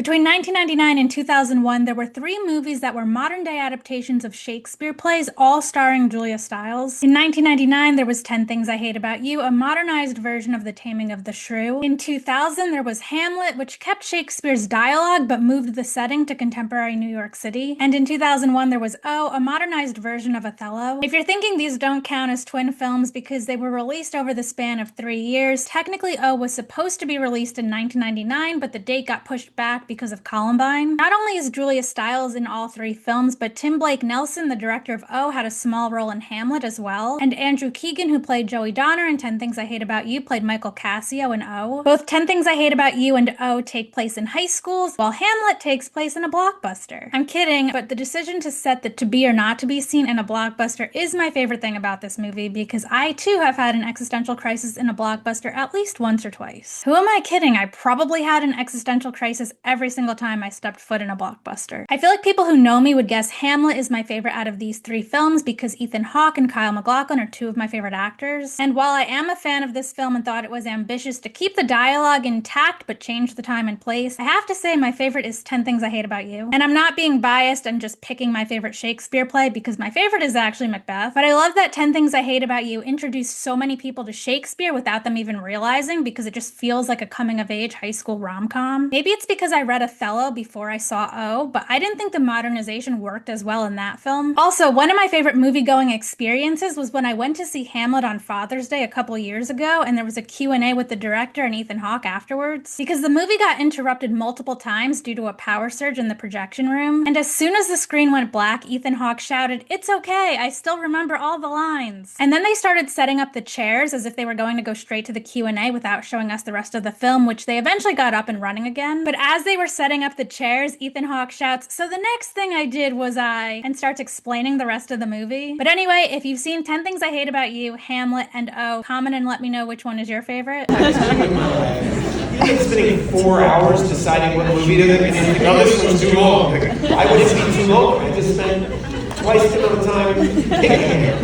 Between 1999 and 2001, there were three movies that were modern-day adaptations of Shakespeare plays, all starring Julia Stiles. In 1999, there was 10 Things I Hate About You, a modernized version of The Taming of the Shrew. In 2000, there was Hamlet, which kept Shakespeare's dialogue but moved the setting to contemporary New York City. And in 2001, there was O, a modernized version of Othello. If you're thinking these don't count as twin films because they were released over the span of 3 years, technically O was supposed to be released in 1999, but the date got pushed back because of Columbine. Not only is Julia Stiles in all three films, but Tim Blake Nelson, the director of O, had a small role in Hamlet as well. And Andrew Keegan, who played Joey Donner in 10 Things I Hate About You, played Michael Cassio in O. Both 10 Things I Hate About You and O take place in high schools, while Hamlet takes place in a blockbuster. I'm kidding, but the decision to set the to be or not to be seen in a blockbuster is my favorite thing about this movie, because I too have had an existential crisis in a blockbuster at least once or twice. Who am I kidding? I probably had an existential crisis every single time I stepped foot in a blockbuster. I feel like people who know me would guess Hamlet is my favorite out of these three films because Ethan Hawke and Kyle MacLachlan are two of my favorite actors. And while I am a fan of this film and thought it was ambitious to keep the dialogue intact but change the time and place, I have to say my favorite is 10 Things I Hate About You. And I'm not being biased and just picking my favorite Shakespeare play because my favorite is actually Macbeth. But I love that 10 Things I Hate About You introduced so many people to Shakespeare without them even realizing, because it just feels like a coming-of-age high school rom-com. Maybe it's because I read Othello before I saw O, but I didn't think the modernization worked as well in that film. Also, one of my favorite movie-going experiences was when I went to see Hamlet on Father's Day a couple years ago, and there was a Q&A with the director and Ethan Hawke afterwards, because the movie got interrupted multiple times due to a power surge in the projection room. And as soon as the screen went black, Ethan Hawke shouted, "It's okay, I still remember all the lines." And then they started setting up the chairs as if they were going to go straight to the Q&A without showing us the rest of the film, which they eventually got up and running again. But as they were setting up the chairs, Ethan Hawke shouts, "So the next thing I did was and starts explaining the rest of the movie. But anyway, if you've seen 10 Things I Hate About You, Hamlet, and O, comment and let me know which one is your favorite. You've been spending 4 hours deciding what movie to pick, and you think, oh, this one's too long. Why would it be too long? I just spent twice the amount of time picking it.